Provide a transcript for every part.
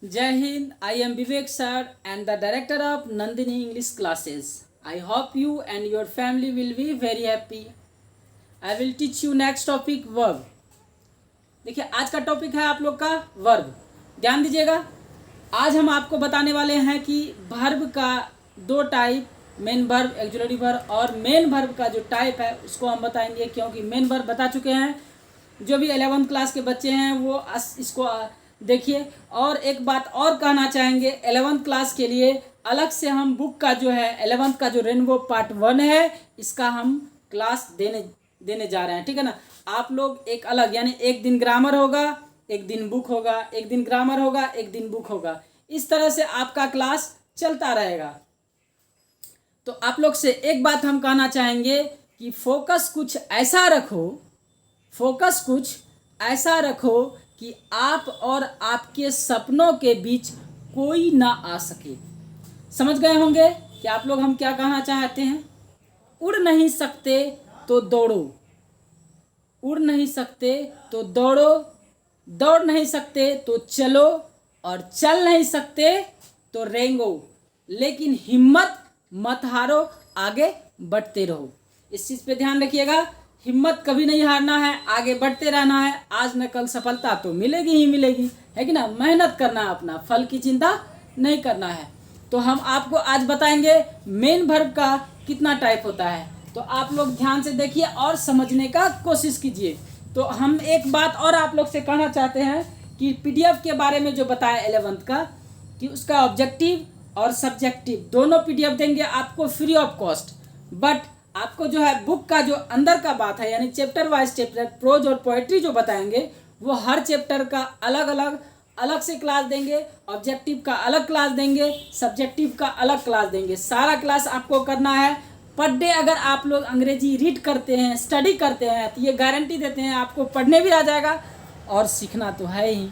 Jai Hind, I am Vivek sir and the director of Nandini English classes. I hope you and your family will be very happy. I will teach you next topic verb. देखिए आज का topic है आप लोग का verb. ध्यान दीजिएगा, आज हम आपको बताने वाले हैं कि वर्ब का दो type, main verb, auxiliary verb, और मेन वर्ब का जो टाइप है उसको हम बताएंगे, क्योंकि मेन वर्ब बता चुके हैं। जो भी 11th क्लास के बच्चे हैं वो इसको देखिए। और एक बात और कहना चाहेंगे, 11th क्लास के लिए अलग से हम बुक का जो है 11th का जो रेनबो पार्ट 1 है इसका हम क्लास देने जा रहे हैं, ठीक है ना। आप लोग एक अलग, यानी एक दिन ग्रामर होगा, एक दिन बुक होगा, एक दिन ग्रामर होगा, एक दिन बुक होगा, इस तरह से आपका क्लास चलता रहेगा। तो आप लोग से एक बात हम कहना चाहेंगे कि फोकस कुछ ऐसा रखो कि आप और आपके सपनों के बीच कोई ना आ सके। समझ गए होंगे कि आप लोग हम क्या कहना चाहते हैं। उड़ नहीं सकते तो दौड़ो, उड़ नहीं सकते तो दौड़ो, दौड़ नहीं सकते तो चलो, और चल नहीं सकते तो रेंगो, लेकिन हिम्मत मत हारो, आगे बढ़ते रहो। इस चीज़ पे ध्यान रखिएगा, हिम्मत कभी नहीं हारना है, आगे बढ़ते रहना है। आज न कल सफलता तो मिलेगी ही मिलेगी, है कि ना। मेहनत करना है, अपना फल की चिंता नहीं करना है। तो हम आपको आज बताएंगे मेन वर्ब का कितना टाइप होता है। तो आप लोग ध्यान से देखिए और समझने का कोशिश कीजिए। तो हम एक बात और आप लोग से कहना चाहते हैं कि पीडीएफ के बारे में जो बताया 11th का, कि उसका ऑब्जेक्टिव और सब्जेक्टिव दोनों पीडीएफ देंगे आपको फ्री ऑफ कॉस्ट। बट आपको जो है बुक का जो अंदर का बात है, यानी चैप्टर वाइज चैप्टर, प्रोज और पोएट्री जो बताएंगे, वो हर चैप्टर का अलग से क्लास देंगे, ऑब्जेक्टिव का अलग क्लास देंगे, सब्जेक्टिव का अलग क्लास देंगे। सारा क्लास आपको करना है पर डे। अगर आप लोग अंग्रेजी रीड करते हैं, स्टडी करते हैं, तो ये गारंटी देते हैं आपको पढ़ने भी आ जाएगा और सीखना तो है ही,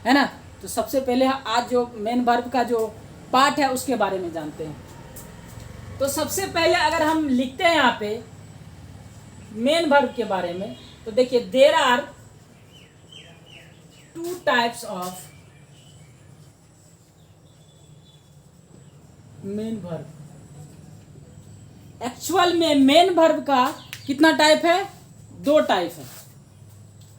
है ना। तो सबसे पहले आज जो मेन वर्ब का जो पार्ट है उसके बारे में जानते हैं। तो सबसे पहले अगर हम लिखते हैं यहाँ पे मेन वर्ब के बारे में, तो देखिए there are two types of main verb. Actual में मेन वर्ब का कितना टाइप है? दो टाइप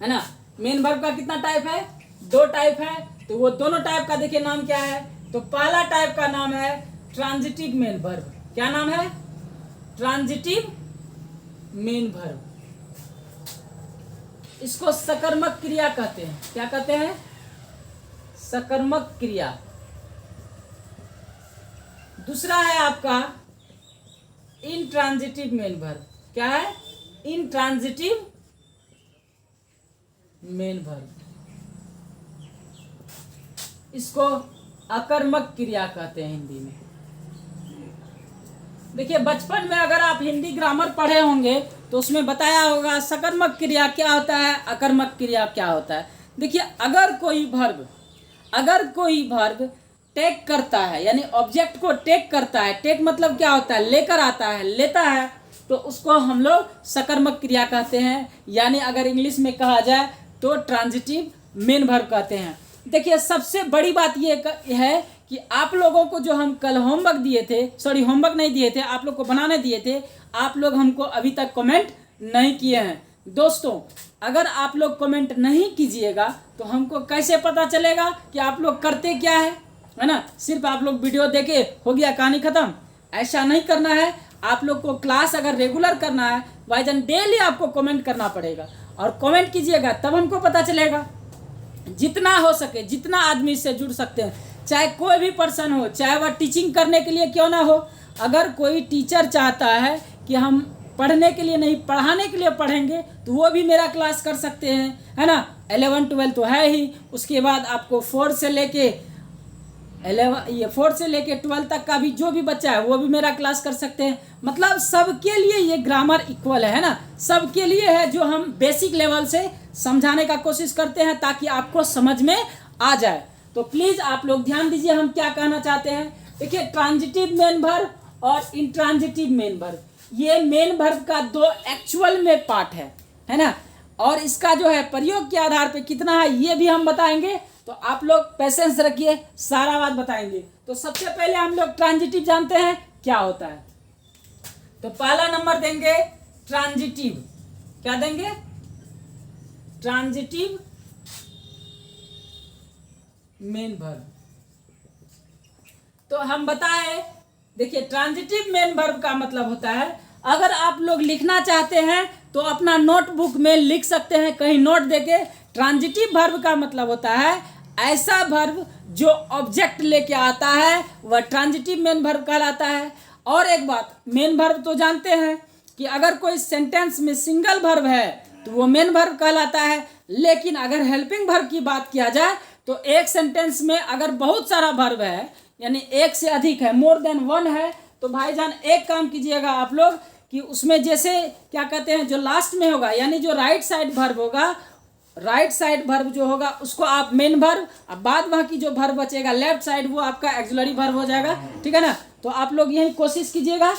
है ना। मेन वर्ब का कितना टाइप है? दो टाइप है। तो वो दोनों टाइप का देखिए नाम क्या है। तो पहला टाइप का नाम है ट्रांजिटिव मेन वर्ब। क्या नाम है? Transitive main verb. इसको सकर्मक क्रिया कहते हैं। क्या कहते हैं? सकर्मक क्रिया। दूसरा है आपका इंट्रांजिटिव मेन वर्ब। क्या है? Intransitive main verb. इसको अकर्मक क्रिया कहते हैं हिंदी में। देखिए बचपन में अगर आप हिंदी ग्रामर पढ़े होंगे तो उसमें बताया होगा सकर्मक क्रिया क्या होता है, अकर्मक क्रिया क्या होता है। देखिए अगर कोई वर्ब टेक करता है, यानी ऑब्जेक्ट को टेक करता है, टेक मतलब क्या होता है? लेकर आता है, लेता है, तो उसको हम लोग सकर्मक क्रिया कहते हैं। यानी अगर इंग्लिश में कहा जाए तो ट्रांजिटिव मेन वर्ब कहते हैं। देखिए सबसे बड़ी बात ये है कि आप लोगों को जो हम कल होमवर्क दिए थे, होमवर्क नहीं दिए थे, आप लोग को बनाने दिए थे, आप लोग हमको अभी तक कमेंट नहीं किए हैं। दोस्तों अगर आप लोग कमेंट नहीं कीजिएगा तो हमको कैसे पता चलेगा कि आप लोग करते क्या है ना। सिर्फ आप लोग वीडियो देखे हो गया कहानी खत्म, ऐसा नहीं करना है। आप लोग को क्लास अगर रेगुलर करना है, वाइजन डेली आपको कमेंट करना पड़ेगा, और कमेंट कीजिएगा तब हमको पता चलेगा। जितना हो सके, जितना आदमी से जुड़ सकते हैं, चाहे कोई भी पर्सन हो, चाहे वह टीचिंग करने के लिए क्यों ना हो। अगर कोई टीचर चाहता है कि हम पढ़ने के लिए नहीं पढ़ाने के लिए पढ़ेंगे तो वो भी मेरा क्लास कर सकते हैं, है ना। 11 12 तो है ही, उसके बाद आपको 4 से लेके 12 तक का भी जो भी बच्चा है वो भी मेरा क्लास कर सकते हैं। मतलब सबके लिए ये ग्रामर इक्वल है ना, सबके लिए है। जो हम बेसिक लेवल से समझाने का कोशिश करते हैं ताकि आपको समझ में आ जाए। तो प्लीज़ आप लोग ध्यान दीजिए हम क्या कहना चाहते हैं। देखिए ट्रांजिटिव मेन वर्ब और इंट्रांजिटिव मेन वर्ब, ये मेन वर्ब का दो एक्चुअल में पार्ट है ना। और इसका जो है प्रयोग के आधार पे कितना है ये भी हम बताएंगे। तो आप लोग पेशेंस रखिए, सारा बात बताएंगे। तो सबसे पहले हम लोग ट्रांजिटिव जानते हैं क्या होता है। तो पहला नंबर देंगे ट्रांजिटिव। क्या देंगे? Transitive main verb. तो हम बताएं, देखिए ट्रांजिटिव मेन वर्ब का मतलब होता है, अगर आप लोग लिखना चाहते हैं तो अपना नोटबुक में लिख सकते हैं, कहीं नोट देके। ट्रांजिटिव वर्ब का मतलब होता है ऐसा वर्ब जो ऑब्जेक्ट लेके आता है, वह ट्रांजिटिव मेन वर्ब कहलाता है। और एक बात, मेन वर्ब तो जानते हैं कि अगर कोई सेंटेंस में सिंगल वर्ब है तो वो मेन वर्ब कहलाता है। लेकिन अगर हेल्पिंग वर्ब की बात किया जाए तो एक सेंटेंस में अगर बहुत सारा वर्ब है, यानी एक से अधिक है, मोर देन वन है, तो भाईजान एक काम कीजिएगा आप लोग कि उसमें जैसे क्या कहते हैं, जो लास्ट में होगा यानी जो राइट साइड वर्ब होगा, राइट साइड वर्ब जो होगा उसको आप मेन वर्ब, अब बाद बाकी जो वर्ब बचेगा लेफ्ट साइड वो आपका एक्सिलरी वर्ब हो जाएगा। ठीक है ना? तो आप लोग यही कोशिश कीजिएगा।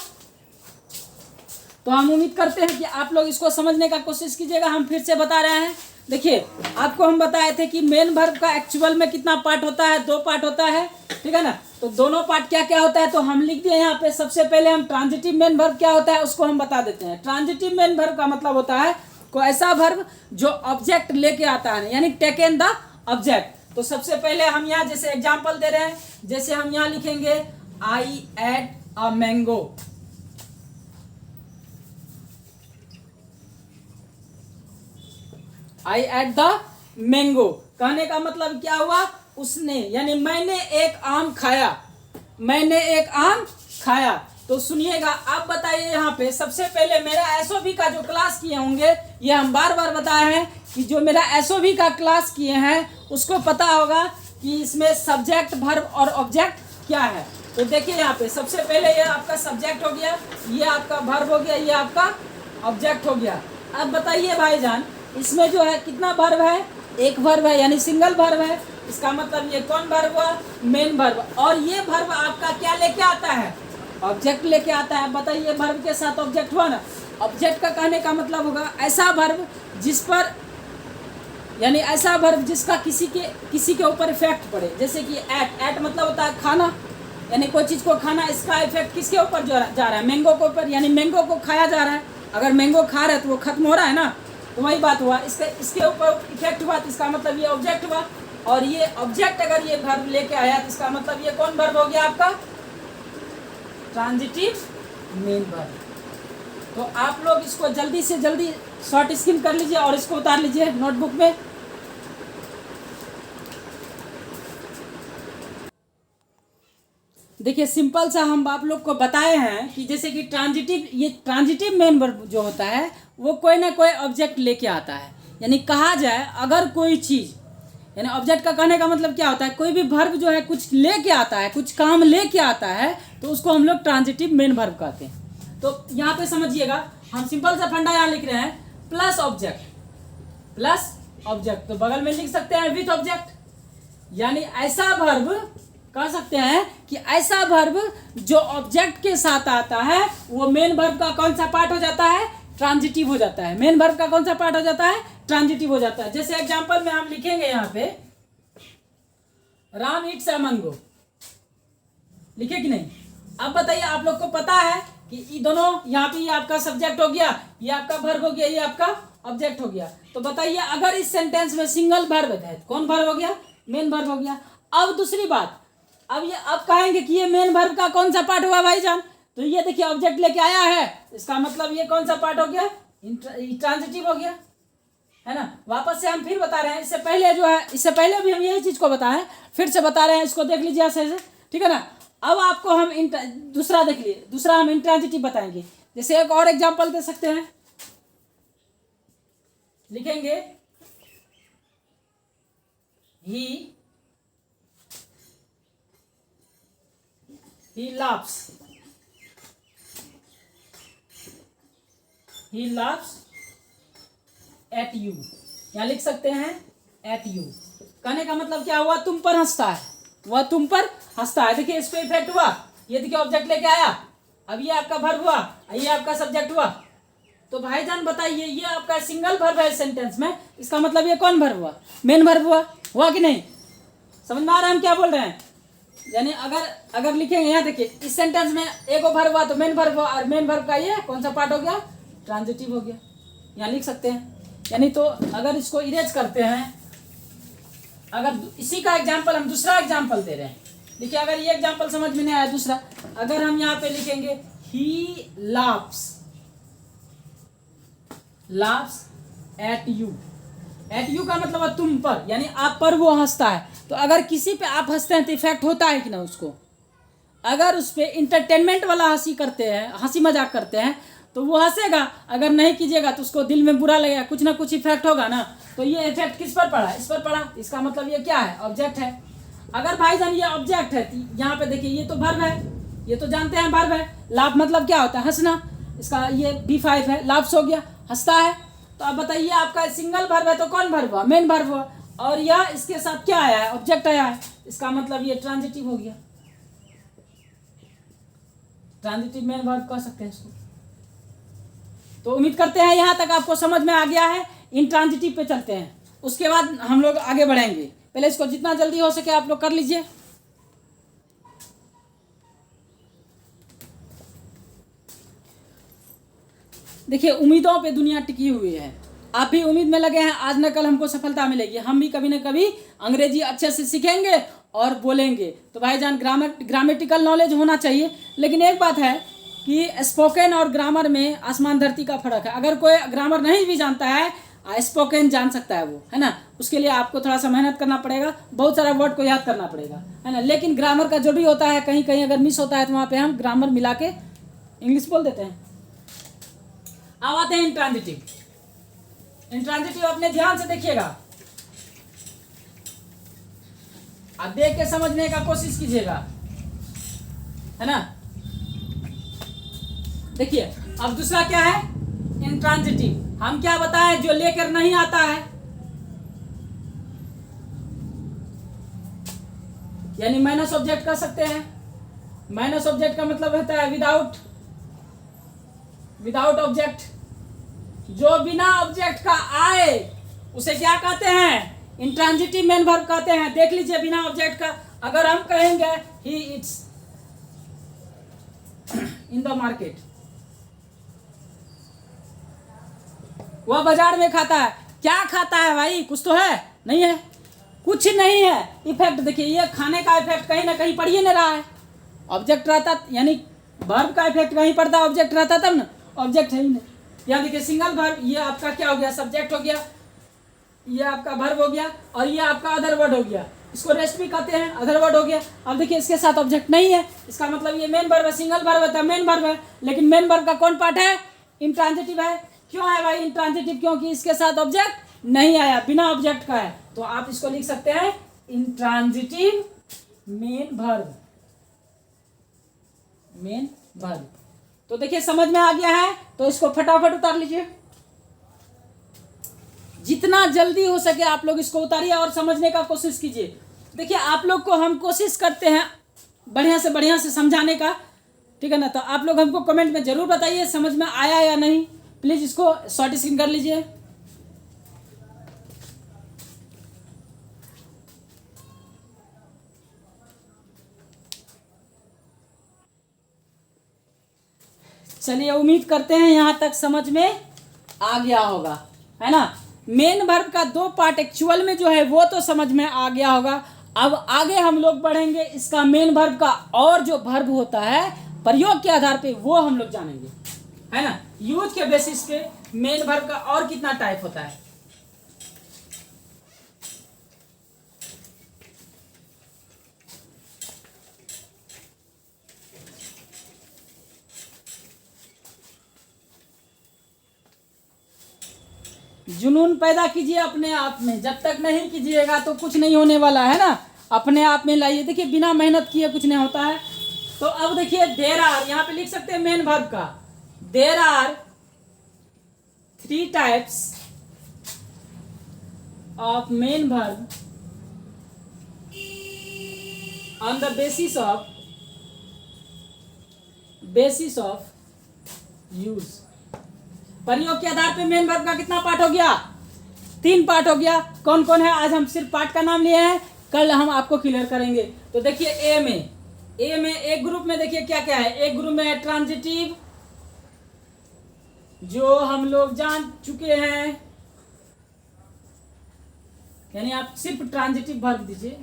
तो हम उम्मीद करते हैं कि आप लोग इसको समझने का कोशिश कीजिएगा। हम फिर से बता रहे हैं, देखिए आपको हम बताए थे कि मेन वर्ब का एक्चुअल में कितना पार्ट होता है, 2 पार्ट होता है। ठीक है ना? तो दोनों पार्ट क्या क्या होता है तो हम लिख दिए यहाँ पे। सबसे पहले हम ट्रांजिटिव मेन वर्ब क्या होता है उसको हम बता देते हैं। ट्रांजिटिव मेन वर्ब का मतलब होता है कोई ऐसा वर्ब जो ऑब्जेक्ट लेके आता है, यानी टेकन द ऑब्जेक्ट। तो सबसे पहले हम यहाँ जैसे एग्जाम्पल दे रहे हैं, जैसे हम यहाँ लिखेंगे I ate a mango. I ate the mango कहने का मतलब क्या हुआ, उसने यानी मैंने एक आम खाया, मैंने एक आम खाया। तो सुनिएगा, आप बताइए यहाँ पे सबसे पहले मेरा एसओवी का जो क्लास किए होंगे, ये हम बार बार बताए हैं कि जो मेरा एसओवी का क्लास किए हैं उसको पता होगा कि इसमें सब्जेक्ट वर्ब और ऑब्जेक्ट क्या है। तो देखिए यहाँ पे सबसे पहले ये आपका सब्जेक्ट हो गया, ये आपका वर्ब हो गया, ये आपका ऑब्जेक्ट हो गया। अब बताइए भाईजान, इसमें जो है कितना वर्ब है, एक वर्ब है यानी सिंगल वर्ब है। इसका मतलब ये कौन वर्ब हुआ, मेन वर्ब। और ये वर्ब आपका क्या लेके आता है, ऑब्जेक्ट लेके आता है। बताइए वर्ब के साथ ऑब्जेक्ट हुआ ना। ऑब्जेक्ट का कहने का मतलब होगा ऐसा वर्ब जिस पर, यानी ऐसा वर्ब जिसका किसी के ऊपर इफेक्ट पड़े। जैसे कि एट मतलब होता है खाना, यानी कोई चीज़ को खाना, इसका इफेक्ट किसके ऊपर जा रहा है, मैंगो के ऊपर, यानी मैंगो को खाया जा रहा है। अगर मैंगो खा रहे हैं तो वो खत्म हो रहा है ना, तो वही बात हुआ, इसके ऊपर इफेक्ट हुआ, तो इसका मतलब ये ऑब्जेक्ट हुआ। और ये ऑब्जेक्ट अगर ये वर्ब लेके आया तो इसका मतलब ये कौन वर्ब हो गया आपका, ट्रांजिटिव मेन वर्ब। तो आप लोग इसको जल्दी से जल्दी शॉर्ट स्किम कर लीजिए और इसको उतार लीजिए नोटबुक में। देखिए सिंपल सा हम आप लोग को बताए हैं कि जैसे कि ट्रांजिटिव मेन वर्ब जो होता है वो कोई ना कोई ऑब्जेक्ट लेके आता है। यानी कहा जाए अगर कोई चीज़, यानी ऑब्जेक्ट का कहने का मतलब क्या होता है, कोई भी वर्ब जो है कुछ लेके आता है, कुछ काम लेके आता है, तो उसको हम लोग ट्रांजिटिव मेन वर्ब कहते हैं। तो यहाँ पे समझिएगा, हम सिंपल सा फंडा यहाँ लिख रहे हैं, प्लस ऑब्जेक्ट, प्लस ऑब्जेक्ट। तो बगल में लिख सकते हैं विथ ऑब्जेक्ट, यानी ऐसा वर्ब कह सकते हैं कि ऐसा वर्ब जो ऑब्जेक्ट के साथ आता है वो मेन वर्ब का कौन सा पार्ट हो जाता है, ट्रांजिटिव हो जाता है। मेन वर्ब का कौन सा पार्ट हो जाता है, ट्रांजिटिव हो जाता है। जैसे एग्जांपल में हम लिखेंगे यहाँ पे राम ईट्स अ मैंगो, लिखे कि नहीं। अब बताइए, आप लोग को पता है कि ये दोनों, यहाँ पे ये आपका सब्जेक्ट हो गया, ये आपका वर्ब हो गया, ये आपका ऑब्जेक्ट हो गया। तो बताइए अगर इस सेंटेंस में सिंगल वर्ब है तो कौन वर्ब हो गया, मेन वर्ब हो गया। अब दूसरी बात, अब कहेंगे कि ये मेन वर्ब का कौन सा पार्ट हुआ भाईजान, तो ये देखिए ऑब्जेक्ट लेके आया है, इसका मतलब ये कौन सा पार्ट हो गया, ट्रांजिटिव हो गया, है ना। वापस से हम फिर बता रहे हैं, इससे पहले जो है, इससे पहले भी हम यही चीज़ को बताएं, फिर से बता रहे हैं, इसको देख लीजिए ऐसे से, ठीक है ना। अब आपको हम दूसरा देख लीजिए, दूसरा हम इंट्रांजिटिव बताएंगे। जैसे एक और एग्जांपल दे सकते हैं, लिखेंगे he laughs at you, यहाँ लिख सकते हैं at you। कहने का मतलब क्या हुआ, तुम पर हंसता है, वह तुम पर हंसता है। देखिए इस पे इफेक्ट हुआ, ये देखिए ऑब्जेक्ट लेके आया, अब ये आपका वर्ब हुआ, ये आपका सब्जेक्ट हुआ। तो भाईजान बताइए, ये आपका सिंगल वर्ब है सेंटेंस में, इसका मतलब ये कौन वर्ब हुआ, मेन वर्ब हुआ कि नहीं। समझ में आ रहा है हम क्या बोल रहे हैं? यानी अगर लिखेंगे यहाँ देखिए, इस सेंटेंस में एक वर्ब हुआ तो मेन वर्ब हुआ, और मेन वर्ब का ये कौन सा पार्ट हो गया? ट्रांजिटिव हो गया। यहाँ लिख सकते हैं। यानी तो अगर इसको इरेज करते हैं, अगर इसी का एग्जाम्पल हम दूसरा एग्जाम्पल दे रहे हैं। देखिए अगर ये एग्जाम्पल समझ में नहीं आया, दूसरा अगर हम यहाँ पे लिखेंगे ही laughs एट यू का मतलब है तुम पर, यानी आप पर वो हंसता है। तो अगर किसी पे आप हंसते हैं तो इफेक्ट होता है कि ना उसको। अगर उस पर इंटरटेनमेंट वाला हंसी करते हैं, हंसी मजाक करते हैं, तो वो हंसेगा। अगर नहीं कीजिएगा तो उसको दिल में बुरा लगेगा, कुछ ना कुछ इफेक्ट होगा ना। तो ये इफेक्ट किस पर पड़ा? इस पर पड़ा। इसका मतलब ये क्या है? ऑब्जेक्ट है। अगर भाईजान ये ऑब्जेक्ट है, यहाँ पे देखिए ये तो वर्ब है, ये तो जानते हैं वर्ब है। लाभ मतलब क्या होता है? हंसना। इसका ये B5 है, लाफ्स हो गया, हंसता है। तो अब बताइए आपका सिंगल वर्ब है तो कौन वर्ब हुआ? मेन वर्ब हुआ। और यह इसके साथ क्या आया है? ऑब्जेक्ट आया है। इसका मतलब ये ट्रांजिटिव हो गया। ट्रांजिटिव मेन वर्ब कह सकते हैं इसको। तो उम्मीद करते हैं यहाँ तक आपको समझ में आ गया है। इंट्रांजिटिव पे चलते हैं, उसके बाद हम लोग आगे बढ़ेंगे। पहले इसको जितना जल्दी हो सके आप लोग कर लीजिए। देखिए उम्मीदों पे दुनिया टिकी हुई है। आप भी उम्मीद में लगे हैं आज न कल हमको सफलता मिलेगी, हम भी कभी न कभी अंग्रेजी अच्छे से सीखेंगे और बोलेंगे। तो भाईजान ग्रामेटिकल नॉलेज होना चाहिए। लेकिन एक बात है कि स्पोकन और ग्रामर में आसमान धरती का फर्क है। अगर कोई ग्रामर नहीं भी जानता है, स्पोकन जान सकता है वो, है ना। उसके लिए आपको थोड़ा सा मेहनत करना पड़ेगा, बहुत सारा वर्ड को याद करना पड़ेगा, है ना। लेकिन ग्रामर का जो भी होता है, कहीं कहीं अगर मिस होता है तो वहाँ पे हम ग्रामर मिला के इंग्लिश बोल देते हैं। अब आते हैं इंट्रांजिटिव। इंट्रांजिटिव अपने ध्यान से देखिएगा, आप देख के समझने का कोशिश कीजिएगा, है ना। देखिए अब दूसरा क्या है? इंट्रांजिटिव। हम क्या बताएं? जो लेकर नहीं आता है, यानी माइनस ऑब्जेक्ट कर सकते हैं। माइनस ऑब्जेक्ट का मतलब होता है विदाउट ऑब्जेक्ट। जो बिना ऑब्जेक्ट का आए उसे क्या कहते हैं? इंट्रांजिटिव मेन वर्ब कहते हैं। देख लीजिए बिना ऑब्जेक्ट का, अगर हम कहेंगे ही इट्स इन द मार्केट, वह बाजार में खाता है। क्या खाता है भाई? कुछ तो है? नहीं है, कुछ नहीं है। इफेक्ट देखिए, ये खाने का इफेक्ट कहीं ना कहीं पड़ ही नहीं रहा है। ऑब्जेक्ट रहता, यानी वर्ब का इफेक्ट कहीं पड़ता, ऑब्जेक्ट रहता तब ना। ऑब्जेक्ट है ही नहीं। यहाँ देखिए सिंगल वर्ब, ये आपका क्या हो गया? सब्जेक्ट हो गया, ये आपका वर्ब हो गया, और ये आपका अदर वर्ड हो गया। इसको रेस्ट भी कहते हैं, अदर वर्ड हो गया। अब देखिए इसके साथ ऑब्जेक्ट नहीं है, इसका मतलब ये मेन वर्ब है। सिंगल वर्ब है तो मेन वर्ब है, लेकिन मेन वर्ब का कौन पार्ट है? इंट्रांजिटिव है। क्यों है भाई इंट्रांजिटिव? क्योंकि इसके साथ ऑब्जेक्ट नहीं आया, बिना ऑब्जेक्ट का है। तो आप इसको लिख सकते हैं intransitive main verb. Main verb. तो देखिए समझ में आ गया है, तो इसको फटाफट उतार लीजिए। जितना जल्दी हो सके आप लोग इसको उतारिए और समझने का कोशिश कीजिए। देखिए आप लोग को हम कोशिश करते हैं बढ़िया से समझाने का, ठीक है ना। तो आप लोग हमको कमेंट में जरूर बताइए समझ में आया या नहीं। प्लीज इसको शॉर्ट स्क्रीन कर लीजिए। चलिए उम्मीद करते हैं यहां तक समझ में आ गया होगा, है ना। मेन वर्ब का दो पार्ट एक्चुअल में जो है वो तो समझ में आ गया होगा। अब आगे हम लोग बढ़ेंगे, इसका मेन वर्ब का और जो वर्ब होता है प्रयोग के आधार पे वो हम लोग जानेंगे, है ना। यूज के बेसिस पे मेन वर्ब का और कितना टाइप होता है। जुनून पैदा कीजिए अपने आप में, जब तक नहीं कीजिएगा तो कुछ नहीं होने वाला है ना। अपने आप में लाइए। देखिए बिना मेहनत किए कुछ नहीं होता है। तो अब देखिए देयर आर, यहां पे लिख सकते हैं मेन वर्ब का। There are 3 types of main verb on the basis of use. प्रयोग के आधार पे मेन वर्ब का कितना पार्ट हो गया? 3 पार्ट हो गया। कौन कौन है? आज हम सिर्फ पार्ट का नाम लिए हैं। कल हम आपको क्लियर करेंगे। तो देखिए ए में एक ग्रुप में देखिए क्या क्या है। एक ग्रुप में है ट्रांजिटिव, जो हम लोग जान चुके हैं, यानी आप सिर्फ ट्रांजिटिव वर्ब दीजिए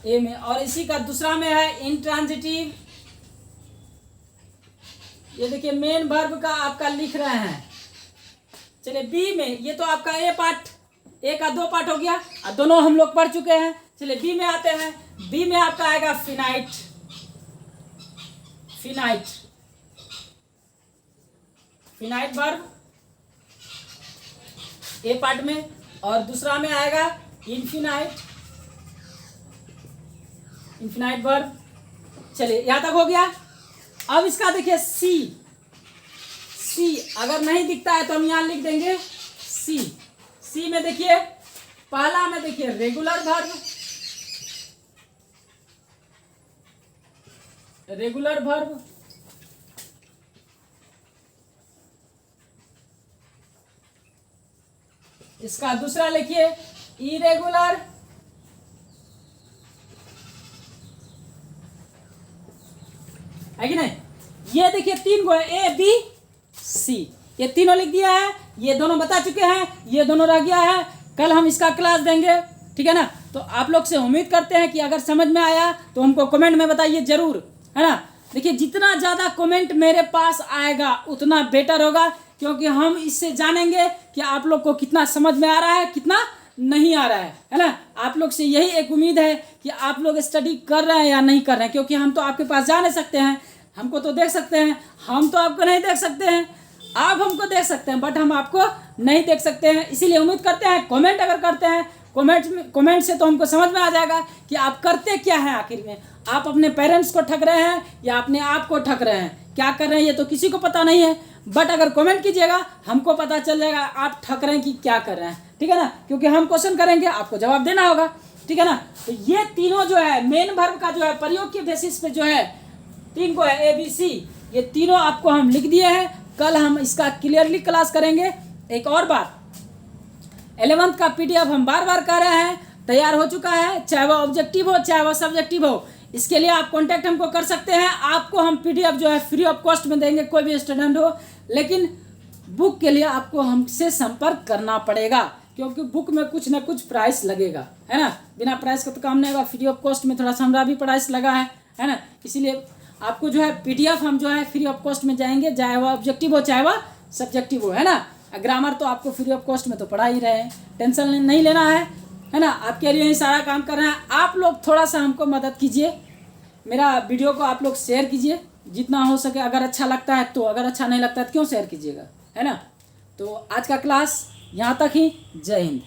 ए में। और इसी का दूसरा में है इंट्रांजिटिव, ये देखिए मेन वर्ब का आपका लिख रहे हैं। चलिए बी में, ये तो आपका ए पार्ट, ए का 2 पार्ट हो गया और दोनों हम लोग पढ़ चुके हैं। चलिए बी में आते हैं। बी में आपका आएगा फिनाइट, फिनाइट, फिनाइट वर्ब ए पार्ट में। और दूसरा में आएगा इनफिनाइट, इनफिनाइट वर्ब। चलिए यहां तक हो गया। अब इसका देखिए सी, सी अगर नहीं दिखता है तो हम यहां लिख देंगे सी। सी में देखिए पहला में देखिए रेगुलर वर्ब, रेगुलर वर्ब। इसका दूसरा लिखिए इरेगुलर, है कि नहीं। ये देखिए 3 गो है, ए बी सी, ये तीनों लिख दिया है। ये दोनों बता चुके हैं, ये दोनों रह गया है। कल हम इसका क्लास देंगे, ठीक है ना। तो आप लोग से उम्मीद करते हैं कि अगर समझ में आया तो हमको कमेंट में बताइए जरूर, है ना। देखिए जितना ज़्यादा कमेंट मेरे पास आएगा उतना बेटर होगा, क्योंकि हम इससे जानेंगे कि आप लोग को कितना समझ में आ रहा है, कितना नहीं आ रहा है ना। आप लोग से यही एक उम्मीद है कि आप लोग स्टडी कर रहे हैं या नहीं कर रहे हैं, क्योंकि हम तो आपके पास जा नहीं सकते हैं, हमको तो देख सकते हैं, हम तो आपको नहीं देख सकते हैं। आप हमको देख सकते हैं बट हम आपको नहीं देख सकते हैं। इसीलिए उम्मीद करते हैं कमेंट अगर करते हैं, कमेंट से तो हमको समझ में आ जाएगा कि आप करते क्या हैं। आखिर में आप अपने पेरेंट्स को ठग रहे हैं या अपने आप को ठग रहे हैं, क्या कर रहे हैं ये तो किसी को पता नहीं है। बट अगर कमेंट कीजिएगा हमको पता चल जाएगा आप ठग रहे हैं कि क्या कर रहे हैं, ठीक है ना। क्योंकि हम क्वेश्चन करेंगे, आपको जवाब देना होगा, ठीक है ना। तो ये तीनों जो है मेन वर्ब का जो है प्रयोग के बेसिस पे जो है 3 को है ABC, ये तीनों आपको हम लिख दिए हैं। कल हम इसका क्लियरली क्लास करेंगे। एक और बात, 11th का PDF हम बार बार कह रहे हैं, तैयार हो चुका है, चाहे वो ऑब्जेक्टिव हो चाहे वो सब्जेक्टिव हो। इसके लिए आप कांटेक्ट हमको कर सकते हैं। आपको हम PDF जो है फ्री ऑफ कॉस्ट में देंगे, कोई भी स्टूडेंट हो। लेकिन बुक के लिए आपको हमसे संपर्क करना पड़ेगा, क्योंकि बुक में कुछ ना कुछ प्राइस लगेगा, है ना। बिना प्राइस का तो काम नहीं होगा। फ्री ऑफ कॉस्ट में थोड़ा सा हमारा भी प्राइस लगा है ना। इसीलिए आपको जो है PDF हम जो है फ्री ऑफ कॉस्ट में जाएंगे, चाहे वो ऑब्जेक्टिव हो चाहे वो सब्जेक्टिव हो, है ना। ग्रामर तो आपको फ्री ऑफ कॉस्ट में तो पढ़ा ही रहे हैं, टेंशन नहीं लेना है ना। आपके लिए ही सारा काम कर रहे हैं। आप लोग थोड़ा सा हमको मदद कीजिए, मेरा वीडियो को आप लोग शेयर कीजिए जितना हो सके। अगर अच्छा लगता है तो, अगर अच्छा नहीं लगता है तो क्यों शेयर कीजिएगा, है ना। तो आज का क्लास यहाँ तक ही। जय हिंद।